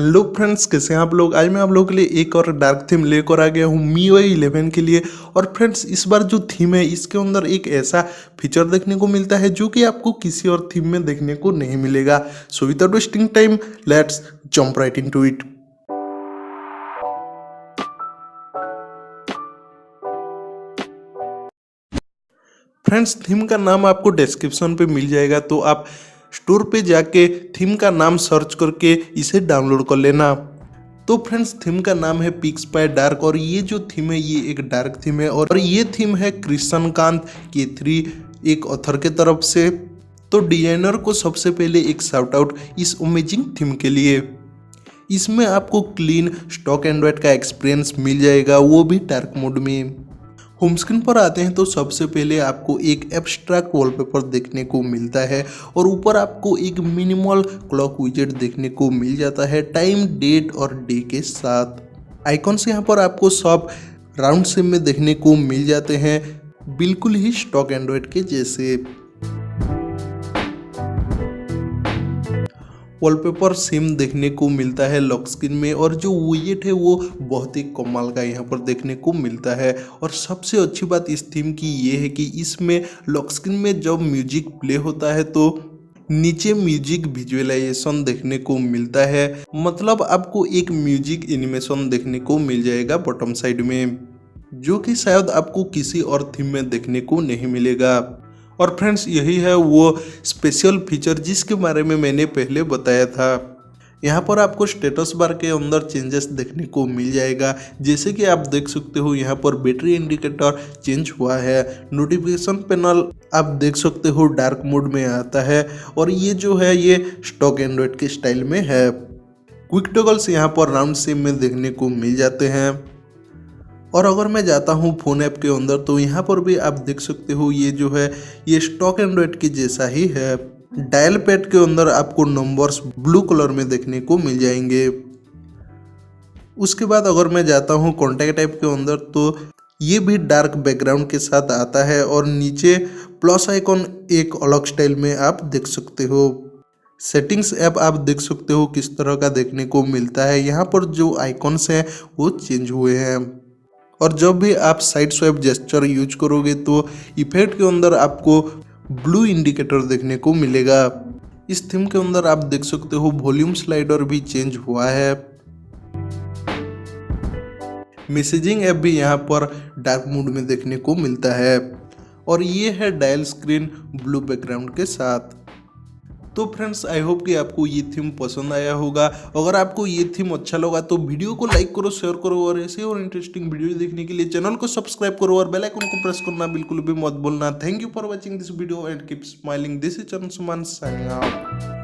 Hello friends, कैसे हैं आप लोग। आज मैं आप लोगों के लिए एक और डार्क थीम लेकर आ गया हूँ MIUI 11 के लिए। और फ्रेंड्स, इस बार जो थीम है इसके अंदर एक ऐसा फीचर देखने को मिलता है जो कि आपको किसी और थीम में देखने को नहीं मिलेगा। So without wasting time, let's jump right into it. Friends, theme का नाम आपको डिस्क्रिप्शन पे मिल जाएगा, तो आप स्टोर पे जाके थीम का नाम सर्च करके इसे डाउनलोड कर लेना। तो फ्रेंड्स, थीम का नाम है PixPie डार्क और ये जो थीम है ये एक डार्क थीम है और ये थीम है कृष्णकांत K3 एक ऑथर के तरफ से। तो डिजाइनर को सबसे पहले एक शाउट आउट इस अमेजिंग थीम के लिए। इसमें आपको क्लीन स्टॉक एंड्रॉइड का एक्सपीरियंस मिल जाएगा, वो भी डार्क मोड में। होम स्क्रीन पर आते हैं तो सबसे पहले आपको एक एब्स्ट्रैक्ट वॉलपेपर देखने को मिलता है और ऊपर आपको एक मिनिमल क्लॉक विजेट देखने को मिल जाता है टाइम, डेट और डे के साथ। आइकॉन्स यहाँ पर आपको सब राउंड शेप में देखने को मिल जाते हैं, बिल्कुल ही स्टॉक एंड्रॉइड के जैसे। वॉलपेपर सेम देखने को मिलता है लॉक स्क्रीन में और जो विजेट है वो बहुत ही कमाल का यहाँ पर देखने को मिलता है। और सबसे अच्छी बात इस थीम की ये है कि इसमें लॉक स्क्रीन में जब म्यूजिक प्ले होता है तो नीचे म्यूजिक विजुअलाइजेशन देखने को मिलता है, मतलब आपको एक म्यूजिक एनिमेशन देखने को मिल जाएगा बॉटम साइड में, जो कि शायद आपको किसी और थीम में देखने को नहीं मिलेगा। और फ्रेंड्स, यही है वो स्पेशल फीचर जिसके बारे में मैंने पहले बताया था। यहाँ पर आपको स्टेटस बार के अंदर चेंजेस देखने को मिल जाएगा, जैसे कि आप देख सकते हो यहाँ पर बैटरी इंडिकेटर चेंज हुआ है। नोटिफिकेशन पैनल आप देख सकते हो डार्क मोड में आता है और ये जो है ये स्टॉक एंड्रॉइड के स्टाइल में है। क्विक टॉगल्स यहाँ पर राउंड शेप में देखने को मिल जाते हैं। और अगर मैं जाता हूँ फोन ऐप के अंदर तो यहाँ पर भी आप देख सकते हो ये जो है ये स्टॉक एंड्रॉइड के जैसा ही है। डायल पैड के अंदर आपको नंबर्स ब्लू कलर में देखने को मिल जाएंगे। उसके बाद अगर मैं जाता हूँ कॉन्टैक्ट ऐप के अंदर तो ये भी डार्क बैकग्राउंड के साथ आता है और नीचे प्लस आइकॉन एक अलग स्टाइल में आप देख सकते हो। सेटिंग्स ऐप आप देख सकते हो किस तरह का देखने को मिलता है। यहाँ पर जो आइकॉन्स हैं वो चेंज हुए हैं और जब भी आप साइड स्वाइप जेस्चर यूज करोगे तो इफेक्ट के अंदर आपको ब्लू इंडिकेटर देखने को मिलेगा। इस थीम के अंदर आप देख सकते हो वॉल्यूम स्लाइडर भी चेंज हुआ है। मैसेजिंग ऐप भी यहाँ पर डार्क मोड में देखने को मिलता है और ये है डायल स्क्रीन ब्लू बैकग्राउंड के साथ। तो फ्रेंड्स, आई होप कि आपको ये थीम पसंद आया होगा। अगर आपको ये थीम अच्छा लगा तो वीडियो को लाइक करो, शेयर करो और ऐसे और इंटरेस्टिंग वीडियो देखने के लिए चैनल को सब्सक्राइब करो और बेल आइकन को प्रेस करना बिल्कुल भी मत भूलना। Thank you for watching this video and keep smiling. This is Anshuman signing out.